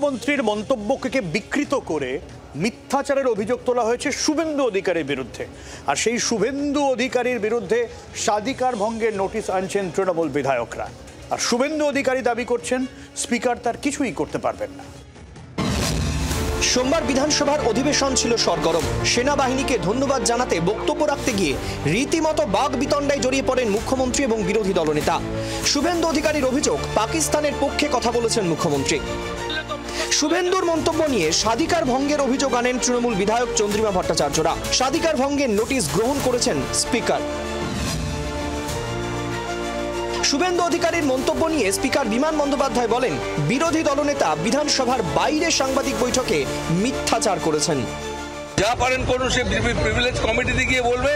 মুখ্যমন্ত্রীর মন্তব্যকে বিকৃত করে মিথ্যাচারের অভিযোগ তোলা হয়েছে শুভেন্দু অধিকারীর বিরুদ্ধে। আর সেই শুভেন্দু অধিকারীর বিরুদ্ধে স্বাধিকার ভঙ্গের নোটিশ আনছেন তৃণমূল বিধায়করা। আর শুভেন্দু অধিকারী দাবি করছেন স্পিকার তার কিছুই করতে পারবেন না। সোমবার বিধানসভার অধিবেশন ছিল সরগরম। সেনাবাহিনীকে ধন্যবাদ জানাতে বক্তব্য রাখতে গিয়ে রীতিমতো বাগ বিতণ্ডায় জড়িয়ে পড়েন মুখ্যমন্ত্রী এবং বিরোধী দলনেতা। শুভেন্দু অধিকারীর অভিযোগ, পাকিস্তানের পক্ষে কথা বলেছেন মুখ্যমন্ত্রী। শুভেন্দুর মন্তব্য নিয়ে স্বাধিকার ভঙ্গের অভিযোগ আনেন তৃণমূল বিধায়ক চন্দ্রিমা ভট্টাচার্যরা। স্বাধিকার ভঙ্গের নোটিশ গ্রহণ করেছেন স্পিকার। শুভেন্দু অধিকারীর মন্তব্য নিয়ে স্পিকার বিমান বন্দ্যোপাধ্যায় বলেন, বিরোধী দলনেতা বিধানসভার বাইরে সাংবাদিক বৈঠকে মিথ্যাচার করেছেন। যা পারেন করুন, সে প্রিভিলেজ কমিটিতে গিয়ে বলবে।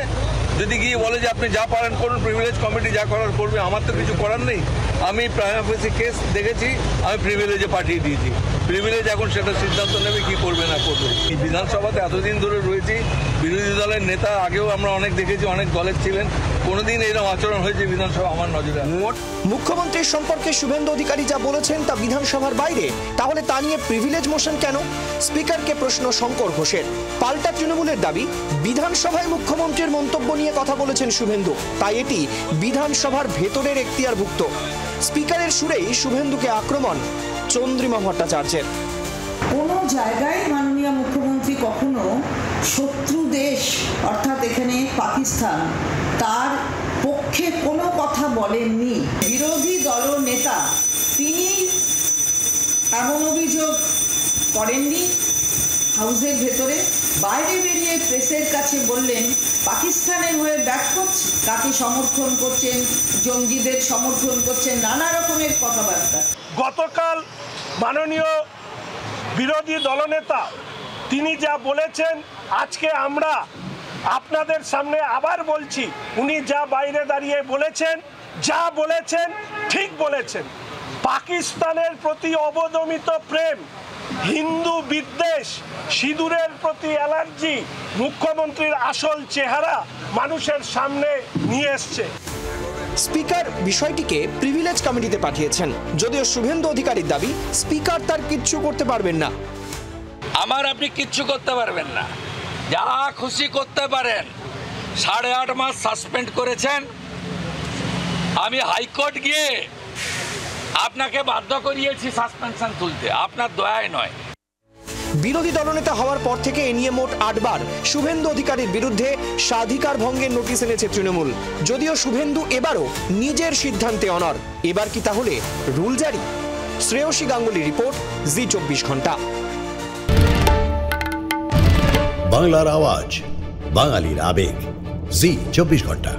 যদি গিয়ে বলে যে আপনি যা পারেন করুন, প্রিভিলেজ কমিটি যা করার করবে, আমার তো কিছু করার নেই। আমি প্রাইম অফিসে কেস দেখেছি, আমি প্রিভিলেজে পাঠিয়ে দিয়েছি। প্রিভিলেজ এখন সেটা সিদ্ধান্ত নেবে কি করবে না করবে। এই বিধানসভাতে এতদিন ধরে রয়েছি, বিরোধী দলের নেতা আগেও আমরা অনেক দেখেছি, অনেক দলের ছিলেন, কোনোদিন এরকম আচরণ হয়েছে বিধানসভা আমার নজরে। মুখ্যমন্ত্রীর সম্পর্কে শুভেন্দু অধিকারী যা বলেছেন তা বিধানসভার বাইরে, তাহলে তা নিয়ে প্রিভিলেজ মোশন কেন? স্পিকারকে প্রশ্ন শঙ্কর ঘোষের। পাল্টা তৃণমূলের দাবি, বিধানসভায় মুখ্যমন্ত্রীর মন্তব্য নিয়ে কথা বলেছেন শুভেন্দু, তাই এটি বিধানসভার ভেতরের এখতিয়ারভুক্ত। স্পিকারের সুরেই শুভেন্দুকে আক্রমণ চন্দ্রিমা ভট্টাচার্যের। কোনো জায়গায় মাননীয় মুখ্যমন্ত্রী কখনো শত্রু দেশ অর্থাৎ এখানে পাকিস্তান তার পক্ষে কোনো কথা বলেননি। বিরোধী দলনেতা তিনি এমন অভিযোগ করেননি হাউসের ভেতরে। বাইরে বেরিয়ে প্রেসের কাছে বললেন পাকিস্তানের হয়ে ব্যাট করছে, তাকে সমর্থন করছেন, জঙ্গিদের সমর্থন করছেন, নানা রকমের কথাবার্তা। গতকাল মাননীয় বিরোধী দলনেতা তিনি যা বলেছেন, আজকে আমরা আপনাদের সামনে আবার বলছি, উনি যা বাইরে দাঁড়িয়ে বলেছেন, যা বলেছেন ঠিক বলেছেন। পাকিস্তানের প্রতি অবদমিত প্রেম, হিন্দু বিদ্বেষ, সিঁদুরের প্রতি অ্যালার্জি মুখ্যমন্ত্রীর আসল চেহারা মানুষের সামনে নিয়ে এসছে। স্পিকার বিষয়টিকে প্রিভিলেজ কমিটিতে পাঠিয়েছেন, যদিও শুভেন্দু অধিকারীর দাবি স্পিকার তার কিচ্ছু করতে পারবেন না। আমার আপনি কিচ্ছু করতে পারবেন না, যা খুশি করতে পারেন। 8.5 মাস সাসপেন্ড করেছেন, আমি হাইকোর্ট গিয়ে আপনাকে বাধ্য করিয়েছি সাসপেনশন তুলতে, আপনার দয়ায় নয়। বিরোধী দলনেতা হওয়ার পর থেকে এ নিয়ে মোট 8 বার শুভেন্দু অধিকারীর বিরুদ্ধে স্বাধিকার ভঙ্গের নোটিশ এনেছে তৃণমূল। যদিও শুভেন্দু এবারও নিজের সিদ্ধান্তে অনড়। এবার কি তাহলে রুল জারি? শ্রেয়সী গাঙ্গুলি রিপোর্ট, জি 24 ঘন্টা। বাংলার আওয়াজ, বাঙালির আবেগ, জি 24 ঘন্টা।